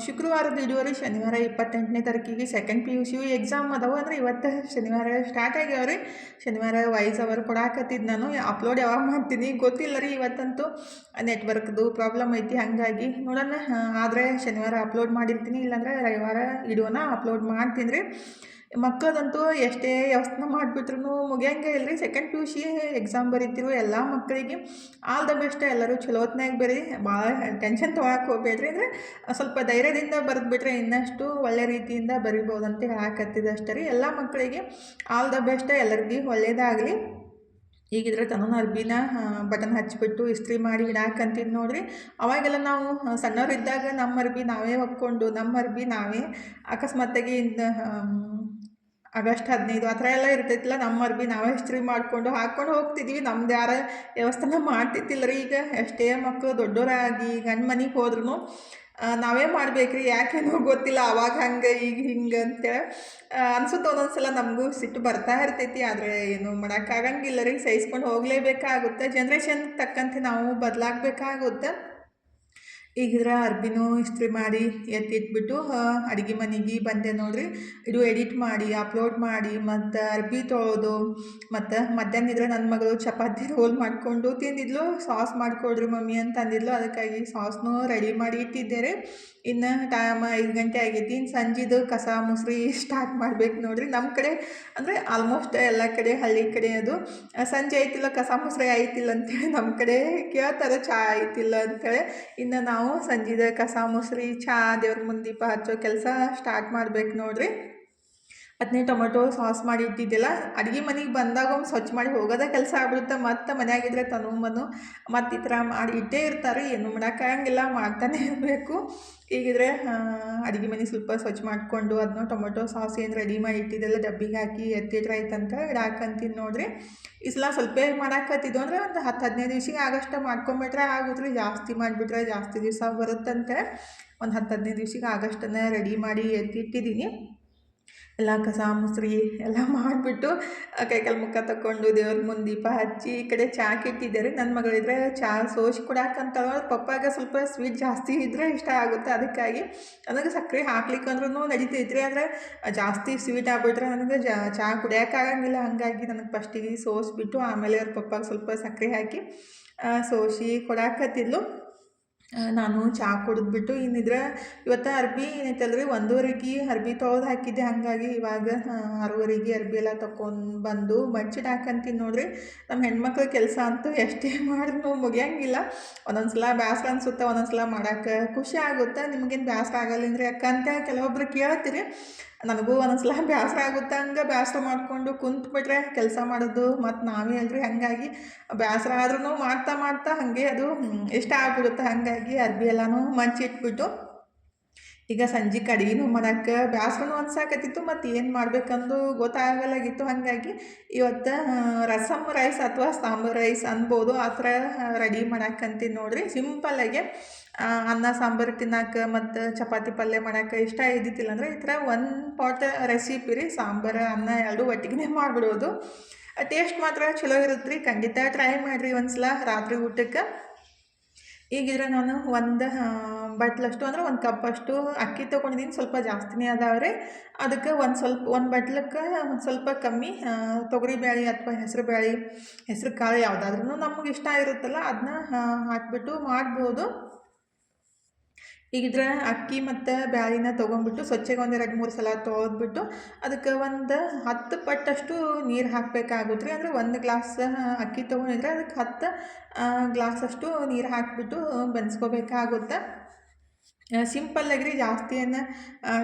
ಶುಕ್ರವಾರದ ವಿಡಿಯೋ ರೀ. ಶನಿವಾರ 28ನೇ ತಾರೀಕಿಗೆ ಸೆಕೆಂಡ್ PUC ಎಕ್ಸಾಮ್ ಅದಾವೆ. ಅಂದರೆ ಇವತ್ತು ಶನಿವಾರ ಸ್ಟಾರ್ಟ್ ಆಗ್ಯಾವ್ರಿ. ಶನಿವಾರ ವಾಯ್ಸ್ ಓವರ್ ಕೊಡಾಕತ್ತಿದ್ದು ನಾನು. ಅಪ್ಲೋಡ್ ಯಾವಾಗ ಮಾಡ್ತೀನಿ ಗೊತ್ತಿಲ್ಲ ರೀ. ಇವತ್ತಂತೂ ನೆಟ್ವರ್ಕ್ದು ಪ್ರಾಬ್ಲಮ್ ಐತಿ, ಹಾಗಾಗಿ ನೋಡೋಣ. ಆದರೆ ಶನಿವಾರ ಅಪ್ಲೋಡ್ ಮಾಡಿರ್ತೀನಿ, ಇಲ್ಲಾಂದರೆ ರವಿವಾರ ವಿಡಿಯೋನ ಅಪ್ಲೋಡ್ ಮಾಡ್ತೀನಿ ರೀ. ಮಕ್ಕಳದಂತೂ ಎಷ್ಟೇ ಯೋಚನೆ ಮಾಡಿಬಿಟ್ರು ಮುಗಿಯಂಗೆ ಇಲ್ಲ ರೀ. ಸೆಕೆಂಡ್ PUC ಎಕ್ಸಾಮ್ ಬರೀತಿರೋ ಎಲ್ಲ ಮಕ್ಕಳಿಗೆ ಆಲ್ ದ ಬೆಸ್ಟ್. ಎಲ್ಲರೂ ಚಲೋತ್ನಾಗ ಬರೀ, ಭಾಳ ಟೆನ್ಷನ್ ತೊಗೊಳಕ್ಕೆ ಹೋಗ್ಬೇಡ್ರಿ. ಅಂದರೆ ಸ್ವಲ್ಪ ಧೈರ್ಯದಿಂದ ಬರೆದ್ಬಿಟ್ರೆ ಇನ್ನಷ್ಟು ಒಳ್ಳೆ ರೀತಿಯಿಂದ ಬರಿಬೋದಂತ ಹೇಳಾಕತ್ತಿದೆ ಅಷ್ಟೇ ರೀ. ಎಲ್ಲ ಮಕ್ಕಳಿಗೆ ಆಲ್ ದ ಬೆಸ್ಟ್, ಎಲ್ಲರಿಗೂ ಒಳ್ಳೆಯದಾಗಲಿ. ಈಗಿದ್ರೆ ತನ್ನ ಅರ್ಬಿನ ಬಟನ್ ಹಚ್ಚಿಬಿಟ್ಟು ಇಸ್ತ್ರಿ ಮಾಡಿ ಇಡಾಕಂತೀನಿ ನೋಡ್ರಿ. ಅವಾಗೆಲ್ಲ ನಾವು ಸಣ್ಣವರಿದ್ದಾಗ ನಮ್ಮ ಅರ್ಬಿ ನಾವೇ ಹೊಕ್ಕೊಂಡು, ನಮ್ಮ ಅರ್ಬಿ ನಾವೇ ಅಕಸ್ಮಾತ್ತಾಗಿ ಆಗಸ್ಟ್ 15 ಆ ಥರ ಎಲ್ಲ ಇರ್ತೈತಿಲ್ಲ, ನಮ್ಮ ಅರ್ಬಿ ನಾವೇ ಇಸ್ತ್ರಿ ಹಾಕ್ಕೊಂಡು ಹೋಗ್ತಿದ್ವಿ. ನಮ್ದು ಯಾರ ವ್ಯವಸ್ಥೆನ ಮಾಡ್ತಿದ್ದಿಲ್ಲ ರೀ. ಈಗ ಎಷ್ಟೇ ಮಕ್ಕಳು ದೊಡ್ಡವರಾಗಿ ಗಂಡು ಮನೆಗೆ ಹೋದ್ರೂ ನಾವೇ ಮಾಡ್ಬೇಕ್ರಿ. ಯಾಕೇನೋ ಗೊತ್ತಿಲ್ಲ, ಅವಾಗ ಹಂಗೆ ಈಗ ಹಿಂಗೆ ಅಂತೇಳಿ ಅನ್ಸುತ್ತೆ. ಒಂದೊಂದು ಸಲ ನಮಗೂ ಸಿಟ್ಟು ಬರ್ತಾ ಇರ್ತೈತಿ. ಆದರೆ ಏನು ಮಾಡೋಕ್ಕಾಗಂಗಿಲ್ಲ ರೀ, ಸಹಿಸ್ಕೊಂಡು ಹೋಗಲೇಬೇಕಾಗುತ್ತೆ. ಜನ್ರೇಷನ್ ತಕ್ಕಂತೆ ನಾವು ಬದಲಾಗಬೇಕಾಗುತ್ತೆ. ಈಗಿದ್ರೆ ಅರ್ಬಿನೂ ಇಸ್ತ್ರಿ ಮಾಡಿ ಎತ್ತಿಟ್ಬಿಟ್ಟು ಅಡುಗೆ ಮನೆಗೆ ಬಂದೆ ನೋಡ್ರಿ. ಇದು ಎಡಿಟ್ ಮಾಡಿ ಅಪ್ಲೋಡ್ ಮಾಡಿ ಮತ್ತು ಅರ್ಬಿ ತೊಳೋದು. ಮತ್ತು ಮಧ್ಯಾಹ್ನ ಇದ್ರೆ ನನ್ನ ಮಗಳು ಚಪಾತಿ ರೋಲ್ ಮಾಡಿಕೊಂಡು ತಿಂದಿದ್ಲು. ಸಾಸ್ ಮಾಡಿಕೊಡ್ರಿ ಮಮ್ಮಿ ಅಂತ ಅಂದಿದ್ಲು, ಅದಕ್ಕಾಗಿ ಸಾಸ್ನೂ ರೆಡಿ ಮಾಡಿ ಇಟ್ಟಿದ್ದೆ ರೀ. ಇನ್ನು ಟೈಮ್ 5 ಗಂಟೆ ಆಗೈತಿ. ಇನ್ನು ಸಂಜೆದು ಕಸ ಮುಸ್ರಿ ಸ್ಟಾರ್ಟ್ ಮಾಡ್ಬೇಕು ನೋಡ್ರಿ. ನಮ್ಮ ಕಡೆ ಅಂದರೆ ಆಲ್ಮೋಸ್ಟ್ ಎಲ್ಲ ಕಡೆ ಹಳ್ಳಿ ಕಡೆ ಅದು ಸಂಜೆ ಆಯ್ತಿಲ್ಲ ಕಸ ಮುಸ್ರಿ ಆಯ್ತಿಲ್ಲ ಅಂತೇಳಿ ನಮ್ಮ ಕಡೆ ಕೇಳ್ತಾರೆ, ಚಹಾ ಆಯ್ತಿಲ್ಲ ಅಂಥೇಳಿ. ಇನ್ನು ನಾವು ಸಂಜೆದ ಕಸ ಮುಸ್ರಿ, ಚಹಾ, ದೇವ್ರ ಮುಂದೆ ದೀಪ ಹಚ್ಚೋ ಕೆಲಸ ಸ್ಟಾರ್ಟ್ ಮಾಡ್ಬೇಕು ನೋಡ್ರಿ. ಅದನ್ನೇ ಟೊಮೆಟೊ ಸಾಸ್ ಮಾಡಿ ಇಟ್ಟಿದ್ದಿಲ್ಲ, ಅಡುಗೆ ಮನೆಗೆ ಬಂದಾಗ ಒಂದು ಸ್ವಚ್ಛ ಮಾಡಿ ಹೋಗೋದೇ ಕೆಲಸ ಆಗ್ಬಿಡುತ್ತೆ. ಮತ್ತು ಮನೆಯಾಗಿದ್ರೆ ತಗೊಂಬಂದು ಮತ್ತು ಈ ಥರ ಮಾಡಿ ಇಟ್ಟೇ ಇರ್ತಾರೆ, ಏನು ಮಾಡೋಕ್ಕಾಗಂಗಿಲ್ಲ, ಮಾಡ್ತಾನೆ ಇರಬೇಕು. ಈಗಿದ್ರೆ ಅಡುಗೆ ಮನೆ ಸ್ವಲ್ಪ ಸ್ವಚ್ಛ ಮಾಡಿಕೊಂಡು ಅದನ್ನ ಟೊಮೆಟೊ ಸಾಸ್ ಏನು ರೆಡಿ ಮಾಡಿ ಇಟ್ಟಿದ್ದೆಲ್ಲ ಡಬ್ಬಿಗೆ ಹಾಕಿ ಎತ್ತಿಟ್ರಾಯ್ತಂತ ಇಡಾಕಂತೀನಿ ನೋಡ್ರಿ. ಈ ಸಲ ಸ್ವಲ್ಪ ಮಾಡಾಕತ್ತಿದ್ದು ಅಂದರೆ ಒಂದು 10-15 ದಿವ್ಸಕ್ಕೆ ಆಗಷ್ಟು ಮಾಡ್ಕೊಂಬಿಟ್ರೆ ಆಗುತ್ತೆ. ಜಾಸ್ತಿ ಮಾಡಿಬಿಟ್ರೆ ಜಾಸ್ತಿ ದಿವಸ ಬರುತ್ತಂತೆ. ಒಂದು 10-15 ದಿವ್ಸಕ್ಕೆ ಆಗಷ್ಟನ್ನು ರೆಡಿ ಮಾಡಿ ಎತ್ತಿಟ್ಟಿದ್ದೀನಿ. ಎಲ್ಲ ಕಸ ಮುಸ್ರಿ ಎಲ್ಲ ಮಾಡಿಬಿಟ್ಟು ಕೈಕಾಲು ಮುಖ ತಕ್ಕೊಂಡು ದೇವ್ರ ಮುಂದೆ ದೀಪ ಹಚ್ಚಿ ಈ ಕಡೆ ಚಾಕ್ಕೆ ಇಟ್ಟಿದ್ದೆ ರೀ. ನನ್ನ ಮಗಳಿದ್ರೆ ಚಹಾ ಸೋಸಿ ಕೊಡಾಕಂತಾಳ. ಪಪ್ಪಾಗ ಸ್ವಲ್ಪ ಸ್ವೀಟ್ ಜಾಸ್ತಿ ಇದ್ದರೆ ಇಷ್ಟ ಆಗುತ್ತೆ, ಅದಕ್ಕಾಗಿ ನನಗೆ ಸಕ್ಕರೆ ಹಾಕ್ಲಿಕ್ಕಂದ್ರೂ ನಡೀತೈತ್ರಿ. ಆದರೆ ಜಾಸ್ತಿ ಸ್ವೀಟ್ ಆಗ್ಬಿಟ್ರೆ ನನಗೆ ಚಹಾ ಕುಡಿಯೋಕ್ಕಾಗಂಗಿಲ್ಲ. ಹಾಗಾಗಿ ನನಗೆ ಫಸ್ಟಿಗೆ ಸೋಸಿಬಿಟ್ಟು ಆಮೇಲೆ ಅವ್ರ ಪಪ್ಪಾಗೆ ಸ್ವಲ್ಪ ಸಕ್ಕರೆ ಹಾಕಿ ಸೋಸಿ ಕೊಡಾಕತ್ತಿದ್ಲು. ನಾನು ಚಹಾ ಕುಡಿದ್ಬಿಟ್ಟು ಇನ್ನಿದ್ರೆ ಇವತ್ತು ಅರ್ಬಿ ಏನೈತಲ್ರಿ 1:15ಗೆ ಅರ್ಬಿ ತೊಳ್ದು ಹಾಕಿದ್ದೆ. ಹಾಗಾಗಿ ಇವಾಗ 6:30ಗೆ ಅರ್ಬಿ ಎಲ್ಲ ತಗೊಂಡು ಬಂದು ಮಡ್ಚಿಟ್ಟು ಹಾಕಂತೀನಿ ನೋಡ್ರಿ. ನಮ್ಮ ಹೆಣ್ಮಕ್ಳ ಕೆಲಸ ಅಂತೂ ಎಷ್ಟೇ ಮಾಡಿದ್ರೂ ಮುಗಿಯಂಗಿಲ್ಲ. ಒಂದೊಂದು ಸಲ ಬೇಸರ ಅನ್ಸುತ್ತೆ, ಒಂದೊಂದು ಸಲ ಮಾಡೋಕೆ ಖುಷಿ ಆಗುತ್ತೆ. ನಿಮಗೇನು ಬೇಸರ ಆಗಲ್ಲಂದ್ರೆ ಯಾಕಂತ ಕೆಲವೊಬ್ರು ಕೇಳ್ತೀರಿ. ನನಗೂ ಒಂದೊಂದು ಸಲ ಬೇಸರ ಆಗುತ್ತೆ. ಹಂಗೆ ಬೇಸರ ಮಾಡಿಕೊಂಡು ಕುಂತ್ಬಿಟ್ರೆ ಕೆಲಸ ಮಾಡೋದು ಮತ್ತು ನಾವೇ ಅಲ್ರಿ. ಹಾಗಾಗಿ ಬೇಸರ ಆದ್ರೂ ಮಾಡ್ತಾ ಮಾಡ್ತಾ ಹಾಗೆ ಅದು ಇಷ್ಟ ಆಗ್ಬಿಡುತ್ತೆ. ಹಾಗಾಗಿ ಅರ್ಬಿ ಎಲ್ಲನೂ ಮಡ್ಚಿಟ್ಬಿಟ್ಟು ಈಗ ಸಂಜೆಗೆ ಅಡುಗೆನೂ ಮಾಡೋಕ್ಕೆ ಬೇಸರನೂ ಅನ್ಸಾಕತ್ತಿತ್ತು, ಮತ್ತು ಏನು ಮಾಡಬೇಕಂದು ಗೊತ್ತಾಗಲಾಗಿತ್ತು. ಹಾಗಾಗಿ ಇವತ್ತು ರಸಮ್ ರೈಸ್ ಅಥವಾ ಸಾಂಬಾರು ರೈಸ್ ಅನ್ಬೋದು, ಆ ಥರ ರೆಡಿ ಮಾಡಕ್ಕಂತೀನಿ ನೋಡಿರಿ. ಸಿಂಪಲ್ಲಾಗೆ ಅನ್ನ ಸಾಂಬಾರು ತಿನ್ನೋಕೆ ಮತ್ತು ಚಪಾತಿ ಪಲ್ಯ ಮಾಡೋಕೆ ಇಷ್ಟ ಇದ್ದಿತ್ತಿಲ್ಲ ಅಂದರೆ ಈ ಥರ ಒಂದು ಪಾಟ್ ರೆಸಿಪಿ ರೀ. ಸಾಂಬಾರು ಅನ್ನ ಎರಡೂ ಒಟ್ಟಿಗೆ ಮಾಡಿಬಿಡೋದು. ಟೇಸ್ಟ್ ಮಾತ್ರ ಚಲೋ ಇರುತ್ತೆ ರೀ. ಖಂಡಿತ ಟ್ರೈ ಮಾಡಿರಿ ಒಂದು ಸಲ ರಾತ್ರಿ ಊಟಕ್ಕೆ. ಈಗಿದ್ರೆ ನಾನು ಒಂದು ಬಟ್ಲಷ್ಟು ಅಂದ್ರೆ ಒಂದು ಕಪ್ಪಷ್ಟು ಅಕ್ಕಿ ತೊಗೊಂಡಿದ್ದೀನಿ. ಸ್ವಲ್ಪ ಜಾಸ್ತಿನೇ ಅದಾವೆ ರೀ. ಅದಕ್ಕೆ ಒಂದು ಬಟ್ಲಕ್ಕೆ ಒಂದು ಸ್ವಲ್ಪ ಕಮ್ಮಿ ತೊಗರಿಬೇಳೆ ಅಥವಾ ಹೆಸರು ಕಾಳು ಯಾವುದಾದ್ರೂ ನಮಗೆ ಇಷ್ಟ ಇರುತ್ತಲ್ಲ ಅದನ್ನ ಹಾಕಿಬಿಟ್ಟು ಮಾಡ್ಬೋದು. ಈಗಿದ್ರೆ ಅಕ್ಕಿ ಮತ್ತು ಬ್ಯಾಳಿನ ತೊಗೊಂಬಿಟ್ಟು ಸ್ವಚ್ಛಗೆ ಒಂದು 2-3 ಸಲ ತೊಳೆದ್ಬಿಟ್ಟು ಅದಕ್ಕೆ ಒಂದು 10 ಪಟ್ಟಷ್ಟು ನೀರು ಹಾಕಬೇಕಾಗುತ್ತೆ ರೀ. ಅಂದರೆ 1 ಗ್ಲಾಸ್ ಅಕ್ಕಿ ತೊಗೊಂಡಿದ್ರೆ ಅದಕ್ಕೆ 10 ಗ್ಲಾಸಷ್ಟು ನೀರು ಹಾಕಿಬಿಟ್ಟು ಬೆನ್ಸ್ಕೋಬೇಕಾಗುತ್ತೆ. ಸಿಂಪಲ್ಲಾಗಿ ರೀ, ಜಾಸ್ತಿ ಏನು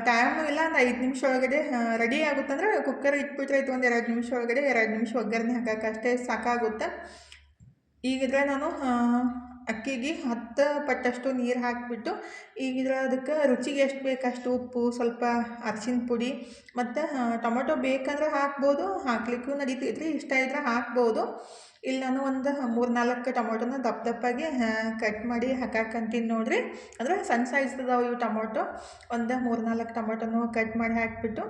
ಟೈಮು ಇಲ್ಲ. ಒಂದು 5 ನಿಮಿಷ ಒಳಗಡೆ ರೆಡಿ ಆಗುತ್ತಂದ್ರೆ ಕುಕ್ಕರ್ ಇಟ್ಬಿಟ್ರೆ ಆಯ್ತು. ಒಂದು 2 ನಿಮಿಷ ಒಳಗಡೆ 2 ನಿಮಿಷ ಒಗ್ಗರಣೆ ಹಾಕೋಕೆ ಅಷ್ಟೇ ಸಾಕಾಗುತ್ತೆ. ಈಗಿದ್ರೆ ನಾನು ಅಕ್ಕಿಗೆ 10 ಪಟ್ಟಷ್ಟು ನೀರು ಹಾಕಿಬಿಟ್ಟು ಈಗಿದ್ರೆ ಅದಕ್ಕೆ ರುಚಿಗೆ ಎಷ್ಟು ಬೇಕು ಅಷ್ಟು ಉಪ್ಪು, ಸ್ವಲ್ಪ ಅರಿಶಿನ ಪುಡಿ ಮತ್ತು ಟೊಮೊಟೊ ಬೇಕಂದ್ರೆ ಹಾಕ್ಬೋದು, ಹಾಕ್ಲಿಕ್ಕೂ ನಡೀತೈತೆ ರೀ. ಇಷ್ಟ ಇದ್ರೆ ಹಾಕ್ಬೋದು. ಇಲ್ಲಿ ನಾನು ಒಂದು 3-4 ಟೊಮೊಟೊನ ದಪ್ಪಾಗಿ ಕಟ್ ಮಾಡಿ ಹಾಕಾಕಂತೀನಿ ನೋಡಿರಿ. ಅಂದರೆ ಸಣ್ಣ ಸೈಜ್ದಾವೆ ಇವು ಟೊಮೊಟೊ. ಒಂದು 3-4 ಟೊಮೊಟೊನೂ ಕಟ್ ಮಾಡಿ ಹಾಕಿಬಿಟ್ಟು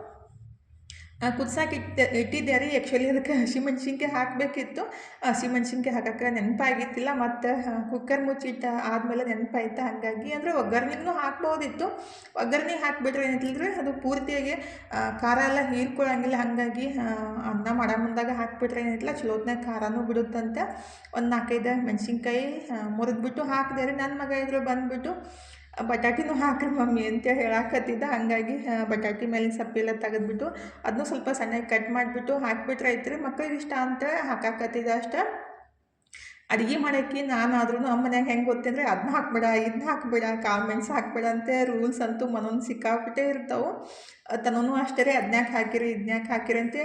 ಕುದ್ಸಕ್ಕೆ ಇಟ್ಟಿದ್ದೆ ರೀ. ಆ್ಯಕ್ಚುಲಿ ಅದಕ್ಕೆ ಹಸಿಮೆಣ್ಸಿನ್ಕಾಯಿ ಹಾಕಬೇಕಿತ್ತು. ಹಸಿಮೆಣ್ಸಿನ್ಕಾಯಿ ಹಾಕೋಕ್ಕೆ ನೆನಪಾಗಿತ್ತಿಲ್ಲ. ಮತ್ತು ಕುಕ್ಕರ್ ಮುಚ್ಚಿಟ್ಟು ಆದಮೇಲೆ ನೆನಪಾಯ್ತು. ಹಾಗಾಗಿ ಅಂದರೆ ಒಗ್ಗರಣೆಗೂ ಹಾಕ್ಬೋದಿತ್ತು. ಒಗ್ಗರಣೆ ಹಾಕಿಬಿಟ್ರೆ ಏನಿಲ್ಲ ಅದು ಪೂರ್ತಿಯಾಗಿ ಖಾರ ಎಲ್ಲ ಹೀರ್ಕೊಳ್ಳಂಗಿಲ್ಲ. ಹಾಗಾಗಿ ಅನ್ನ ಮಾಡೋ ಮುಂದಾಗ ಹಾಕಿಬಿಟ್ರೆ ಏನಿಲ್ಲ ಚಲೋತ್ನಾಗ ಖಾರನೂ ಬಿಡುತ್ತಂತೆ. ಒಂದು 4-5 ಮೆಣಸಿನ್ಕಾಯಿ ಮುರಿದ್ಬಿಟ್ಟು ಹಾಕಿದೆ ರೀ. ನನ್ನ ಮಗ ಇದ್ರು ಬಂದುಬಿಟ್ಟು ಬಟಾಟಿನೂ ಹಾಕ್ರಿ ಮಮ್ಮಿ ಅಂತ ಹೇಳಾಕತ್ತಿದ್ದ. ಹಾಗಾಗಿ ಬಟಾಟಿ ಮೇಲಿನ ಸಪ್ಪೆಲ್ಲ ತೆಗೆದ್ಬಿಟ್ಟು ಅದನ್ನೂ ಸ್ವಲ್ಪ ಸಣ್ಣಗೆ ಕಟ್ ಮಾಡಿಬಿಟ್ಟು ಹಾಕಿಬಿಟ್ರೆ ಐತ್ರಿ. ಮಕ್ಕಳಿಗೆ ಇಷ್ಟ ಅಂತ ಹಾಕಾಕತ್ತಿದ್ದ ಅಷ್ಟೇ. ಅಡುಗೆ ಮಾಡೋಕ್ಕೆ ನಾನಾದ್ರೂ ನಮ್ಮ ಮನ್ಯಾಗ ಹೆಂಗೆ ಗೊತ್ತಂದರೆ ಅದನ್ನ ಹಾಕ್ಬೇಡ, ಇದನ್ನ ಹಾಕ್ಬೇಡ, ಕಾಳು ಮೆಣಸು ಹಾಕ್ಬೇಡ ಅಂತ ರೂಲ್ಸ್ ಅಂತೂ ಮನೊಂದು ಸಿಕ್ಕಾಬಿಟ್ಟೇ ಇರ್ತಾವೆ. ತನೂ ಅಷ್ಟೇ ರೀ, ಅದನ್ಯಾಕೆ ಹಾಕಿರಿ ಇದನ್ಯಾಕೆ ಹಾಕಿರಿ ಅಂತ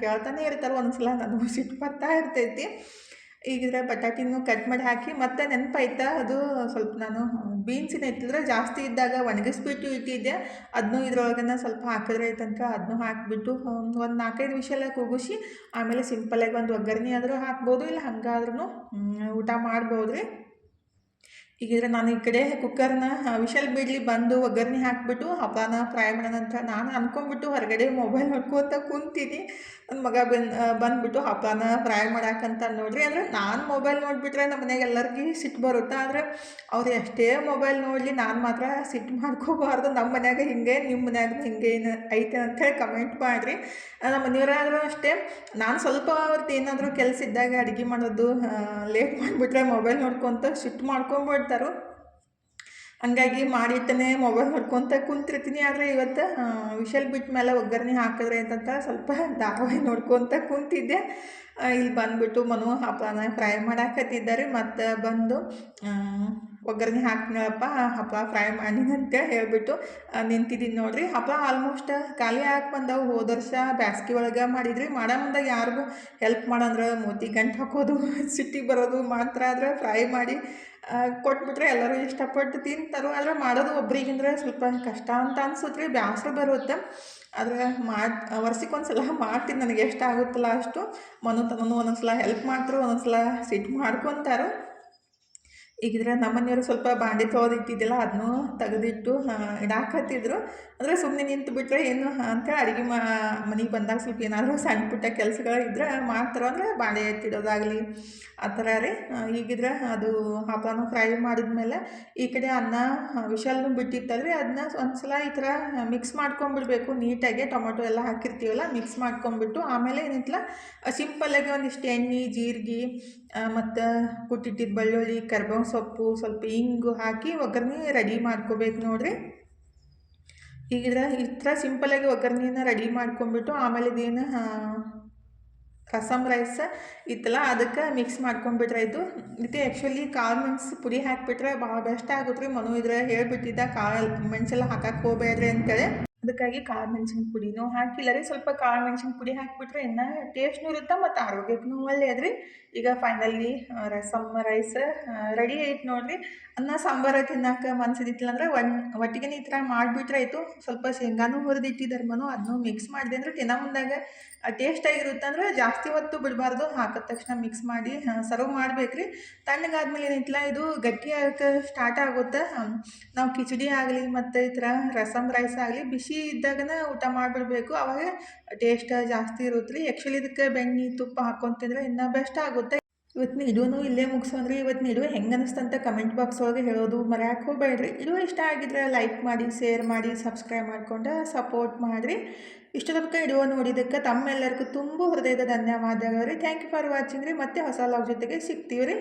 ಕೇಳ್ತಾನೆ ಇರ್ತಾರೆ. ಒಂದು ಸಲ ನನಗೂ ಸಿಟ್ಟು ಬರ್ತಾ ಇರ್ತೈತಿ. ಈಗಿದ್ರೆ ಬಟಾಟಿನೂ ಕಟ್ ಮಾಡಿ ಹಾಕಿ ಮತ್ತು ನೆನಪಾಯ್ತಾ ಅದು ಸ್ವಲ್ಪ ನಾನು ಬೀನ್ಸಿನ ಇಟ್ಟಿದ್ರೆ ಜಾಸ್ತಿ ಇದ್ದಾಗ ಒಣಗಿಸ್ಬಿಟ್ಟು ಇಟ್ಟಿದ್ದೆ. ಅದನ್ನೂ ಇದ್ರೊಳಗನ್ನ ಸ್ವಲ್ಪ ಹಾಕಿದ್ರೆ ಐತಂತ ಅದನ್ನೂ ಹಾಕಿಬಿಟ್ಟು ಒಂದು 4-5 ವಿಷಲ ಕೂಗಿಸಿ ಆಮೇಲೆ ಸಿಂಪಲ್ಲಾಗಿ ಒಂದು ಒಗ್ಗರಣೆ ಆದರೂ ಹಾಕ್ಬೋದು, ಇಲ್ಲ ಹಂಗಾದ್ರೂ ಊಟ ಮಾಡ್ಬೋದು ರೀ. ಈಗಿದ್ರೆ ನಾನು ಈ ಕಡೆ ಕುಕ್ಕರ್ನ ವಿಷಲ್ ಬಿಡಲಿ ಬಂದು ಒಗ್ಗರಣೆ ಹಾಕಿಬಿಟ್ಟು ಹಪ್ಪಳನ ಫ್ರೈ ಮಾಡೋಣ ಅಂತ ನಾನು ಅಂದ್ಕೊಂಡ್ಬಿಟ್ಟು ಹೊರಗಡೆ ಮೊಬೈಲ್ ನೋಡ್ಕೊತ ಕುಂತೀನಿ. ನನ್ನ ಮಗ ಬಂದುಬಿಟ್ಟು ಹಪ್ಪಳನ ಫ್ರೈ ಮಾಡಾಕಂತ ನೋಡ್ರಿ. ಅಂದರೆ ನಾನು ಮೊಬೈಲ್ ನೋಡಿಬಿಟ್ರೆ ನಮ್ಮ ಮನೆಯಾಗ ಎಲ್ಲರಿಗೂ ಸಿಟ್ಟು ಬರುತ್ತೆ. ಆದರೆ ಅವ್ರು ಎಷ್ಟೇ ಮೊಬೈಲ್ ನೋಡಲಿ ನಾನು ಮಾತ್ರ ಸಿಟ್ಟು ಮಾಡ್ಕೋಬಾರ್ದು. ನಮ್ಮ ಮನ್ಯಾಗ ಹಿಂಗೆ, ನಿಮ್ಮ ಮನ್ಯಾಗ ಹಿಂಗೆ ಏನು ಐತೆ ಅಂಥೇಳಿ ಕಮೆಂಟ್ ಮಾಡಿರಿ. ನಮ್ಮ ಮನೆಯವರಾದರೂ ಅಷ್ಟೇ, ನಾನು ಸ್ವಲ್ಪ ಅವ್ರದ್ದು ಏನಾದರೂ ಕೆಲಸ ಇದ್ದಾಗ ಅಡುಗೆ ಮಾಡೋದು ಲೇಟ್ ಮಾಡಿಬಿಟ್ರೆ ಮೊಬೈಲ್ ನೋಡ್ಕೊತ ಸಿಟ್ಟು ಮಾಡ್ಕೊಂಬಿಡ್ತಾರೆ. ಹಂಗಾಗಿ ಮಾಡಿಟ್ಟನೆ ಮೊಬೈಲ್ ನೋಡ್ಕೊತ ಕುಂತಿರ್ತೀನಿ. ಆದರೆ ಇವತ್ತು ವಿಷಲ್ ಬಿಟ್ಟ ಮೇಲೆ ಒಗ್ಗರಣೆ ಹಾಕಿದ್ರೆ ಅಂತಂತ ಸ್ವಲ್ಪ ಧಾರಾವಾಹಿ ನೋಡ್ಕೊತ ಕುಂತಿದ್ದೆ. ಇಲ್ಲಿ ಬಂದುಬಿಟ್ಟು ಮನು ಹಪ್ಪಳನ ಫ್ರೈ ಮಾಡಾಕತ್ತಿದ್ದಾರೆ. ಮತ್ತು ಬಂದು ಒಗ್ಗರಣೆ ಹಾಕ್ನಪ್ಪ ಹಪ್ಪಳ ಫ್ರೈ ಮಾಡಿನಂತ ಹೇಳಿಬಿಟ್ಟು ನಿಂತಿದ್ದೀನಿ ನೋಡಿರಿ. ಹಪ್ಪಳ ಆಲ್ಮೋಸ್ಟ್ ಖಾಲಿ ಹಾಕಿ ಬಂದವು. ಹೋದ ವರ್ಷ ಬ್ಯಾಸ್ಗೆ ಒಳಗೆ ಮಾಡಿದ್ರಿ. ಮಾಡೋ ಮುಂದಾಗ ಯಾರಿಗೂ ಹೆಲ್ಪ್ ಮಾಡಂದ್ರೆ ಮೋತಿ ಗಂಟು ಹಾಕೋದು ಸಿಟ್ಟಿಗೆ ಬರೋದು ಮಾತ್ರ. ಆದರೆ ಫ್ರೈ ಮಾಡಿ ಕೊಟ್ಬಿಟ್ರೆ ಎಲ್ಲರೂ ಇಷ್ಟಪಟ್ಟು ತಿಂತಾರೆ. ಆದರೆ ಮಾಡೋದು ಒಬ್ರಿಗಂದ್ರೆ ಸ್ವಲ್ಪ ಕಷ್ಟ ಅಂತ ಅನ್ಸುತ್ತೆ ರೀ, ಬೇಸರ ಬರುತ್ತೆ. ಆದರೆ ವರ್ಷಕ್ಕೊಂದು ಸಲ ಮಾಡ್ತೀನಿ, ನನಗೆ ಎಷ್ಟು ಆಗುತ್ತಲ್ಲ ಅಷ್ಟು. ತನೂ ಒಂದೊಂದು ಸಲ ಹೆಲ್ಪ್ ಮಾಡ್ತಾರೆ, ಒಂದೊಂದು ಸಲ ಸಿಟ್ಟು ಮಾಡ್ಕೊತಾರೆ. ಈಗಿದ್ರೆ ನಮ್ಮನೆಯವರು ಸ್ವಲ್ಪ ಬಾಂಡೆ ತೊಳೆದಿಟ್ಟಿದ್ದಿಲ್ಲ ಅದನ್ನೂ ತೆಗೆದಿಟ್ಟು ಇಡಾಕತ್ತಿದ್ರು. ಅಂದರೆ ಸುಮ್ಮನೆ ನಿಂತು ಬಿಟ್ಟರೆ ಏನು ಅಂತ ಅಡುಗೆ ಮನೆಗೆ ಬಂದಾಗ ಸ್ವಲ್ಪ ಏನಾದರೂ ಸಣ್ಣ ಪುಟ್ಟ ಕೆಲಸಗಳು ಇದ್ರೆ ಮಾಡ್ತಾರೆ. ಅಂದರೆ ಬಾಂಡೆ ಎತ್ತಿಡೋದಾಗಲಿ ಆ ಥರ ರೀ. ಈಗಿದ್ರೆ ಅದು ಹಪ್ಪಳನೂ ಫ್ರೈ ಮಾಡಿದ್ಮೇಲೆ ಈ ಕಡೆ ಅನ್ನ ವಿಶಾಲ್ನೂ ಬಿಟ್ಟಿತ್ತಲ್ರಿ, ಅದನ್ನ ಒಂದು ಸಲ ಈ ಥರ ಮಿಕ್ಸ್ ಮಾಡ್ಕೊಂಬಿಡ್ಬೇಕು ನೀಟಾಗಿ. ಟೊಮೊಟೊ ಎಲ್ಲ ಹಾಕಿರ್ತೀವಲ್ಲ, ಮಿಕ್ಸ್ ಮಾಡ್ಕೊಂಬಿಟ್ಟು ಆಮೇಲೆ ಏನಿತ್ತಲ್ಲ ಸಿಂಪಲ್ಲಾಗಿ ಒಂದಿಷ್ಟು ಎಣ್ಣೆ, ಜೀರಿಗೆ ಮತ್ತು ಕುಟ್ಟಿಟ್ಟಿದ್ದ ಬೆಳ್ಳುಳ್ಳಿ, ಕರ್ಬೇವಿನ ಸೊಪ್ಪು, ಸ್ವಲ್ಪ ಇಂಗು ಹಾಕಿ ಒಗ್ಗರಣೆ ರೆಡಿ ಮಾಡ್ಕೋಬೇಕು ನೋಡಿರಿ. ಈಗಿದ್ರೆ ಈ ಥರ ಸಿಂಪಲ್ಲಾಗಿ ಒಗ್ಗರಣೆನ ರೆಡಿ ಮಾಡ್ಕೊಂಬಿಟ್ಟು ಆಮೇಲೆ ಇದೇನು ರಸಮ್ ರೈಸ್ ಇತ್ತಲ್ಲ ಅದಕ್ಕೆ ಮಿಕ್ಸ್ ಮಾಡ್ಕೊಂಡ್ಬಿಟ್ರಾಯ್ತು. ಇದು ಆ್ಯಕ್ಚುಲಿ ಕಾಳು ಮೆಣಸು ಪುಡಿ ಹಾಕಿಬಿಟ್ರೆ ಭಾಳ ಬೆಸ್ಟ್ ಆಗುತ್ತೆ ರೀ. ಮನು ಇದ್ರೆ ಹೇಳ್ಬಿಟ್ಟಿದ್ದ ಕಾಳು ಮೆಣಸೆಲ್ಲ ಹಾಕಕ್ಕೆ ಹೋಗಬೇಡ್ರಿ ಅಂತೇಳಿ. ಅದಕ್ಕಾಗಿ ಕಾಳು ಮೆಣಸಿನ ಪುಡಿನೂ ಹಾಕಿಲ್ಲ ರೀ. ಸ್ವಲ್ಪ ಕಾಳು ಮೆಣಸಿನ ಪುಡಿ ಹಾಕಿಬಿಟ್ರೆ ಇನ್ನೂ ಟೇಸ್ಟ್ನೂ ಇರುತ್ತೆ ಮತ್ತು ಆರೋಗ್ಯಕ್ಕೂ ಒಳ್ಳೆಯದು ರೀ. ಈಗ ಫೈನಲಿ ರಸಮ್ ರೈಸ್ ರೆಡಿ ಆಯ್ತು ನೋಡಿರಿ. ಅನ್ನ ಸಾಂಬಾರು ತಿನ್ನೋಕೆ ಮನ್ಸಿದ್ದಿತ್ತಿಲ್ಲ ಅಂದರೆ ಒಟ್ಟಿಗೆ ಈ ಥರ ಮಾಡಿಬಿಟ್ರೆ ಆಯಿತು. ಸ್ವಲ್ಪ ಶೇಂಗಾನೂ ಹುರಿದಿಟ್ಟಿದ್ದಾರೆ ಮನು, ಅದನ್ನೂ ಮಿಕ್ಸ್ ಮಾಡಿದೆ ಅಂದರೆ ತಿನ್ನೋ ಮುಂದಾಗ ಟೇಸ್ಟಾಗಿರುತ್ತೆ. ಅಂದರೆ ಜಾಸ್ತಿ ಹೊತ್ತು ಬಿಡಬಾರ್ದು, ಹಾಕಿದ ತಕ್ಷಣ ಮಿಕ್ಸ್ ಮಾಡಿ ಸರ್ವ್ ಮಾಡ್ಬೇಕು ರೀ. ತಣ್ಣಗಾದ್ಮೇಲೆ ಏನಿತ್ತಲ್ಲ ಇದು ಗಟ್ಟಿ ಆಗಕ್ಕೆ ಸ್ಟಾರ್ಟ್ ಆಗುತ್ತೆ. ನಾವು ಕಿಚಡಿ ಆಗಲಿ ಮತ್ತು ಈ ಥರ ರಸಮ್ ರೈಸ್ ಆಗಲಿ ಬಿಸಿ ಇದ್ದಾಗನೇ ಊಟ ಮಾಡಿಬಿಡ್ಬೇಕು, ಆವಾಗ ಟೇಸ್ಟ್ ಜಾಸ್ತಿ ಇರುತ್ತೆ ರೀ. ಆ್ಯಕ್ಚುಲಿ ಇದಕ್ಕೆ ಬೆಣ್ಣೆ ತುಪ್ಪ ಹಾಕ್ಕೊಂಡು ತಿಂದರೆ ಇನ್ನೂ ಬೆಸ್ಟ್ ಆಗುತ್ತೆ. ಇವತ್ತಿನ ವಿಡಿಯೋನು ಇಲ್ಲೇ ಮುಗಿಸೋಣ್ರಿ. ಇವತ್ತಿನ ವಿಡಿಯೋ ಹೆಂಗೆ ಅನಿಸ್ತಂತ ಕಮೆಂಟ್ ಬಾಕ್ಸ್ ಒಳಗೆ ಹೇಳೋದು ಮರೆಯಕ್ಕೆ ಹೋಗಬೇಡ್ರಿ. ವಿಡಿಯೋ ಇಷ್ಟ ಆಗಿದ್ರೆ ಲೈಕ್ ಮಾಡಿ, ಶೇರ್ ಮಾಡಿ, ಸಬ್ಸ್ಕ್ರೈಬ್ ಮಾಡ್ಕೊಂಡು ಸಪೋರ್ಟ್ ಮಾಡಿರಿ. ಇಷ್ಟು ತನಕ ವಿಡಿಯೋ ನೋಡಿದ್ದಕ್ಕೆ ತಮ್ಮೆಲ್ಲರಿಗೂ ತುಂಬ ಹೃದಯದ ಧನ್ಯವಾದಗಳು ರೀ. ಥ್ಯಾಂಕ್ ಯು ಫಾರ್ ವಾಚಿಂಗ್ ರೀ. ಮತ್ತೆ ಹೊಸ ಲಾಗ್ ಜೊತೆಗೆ ಸಿಗ್ತೀವಿ ರೀ.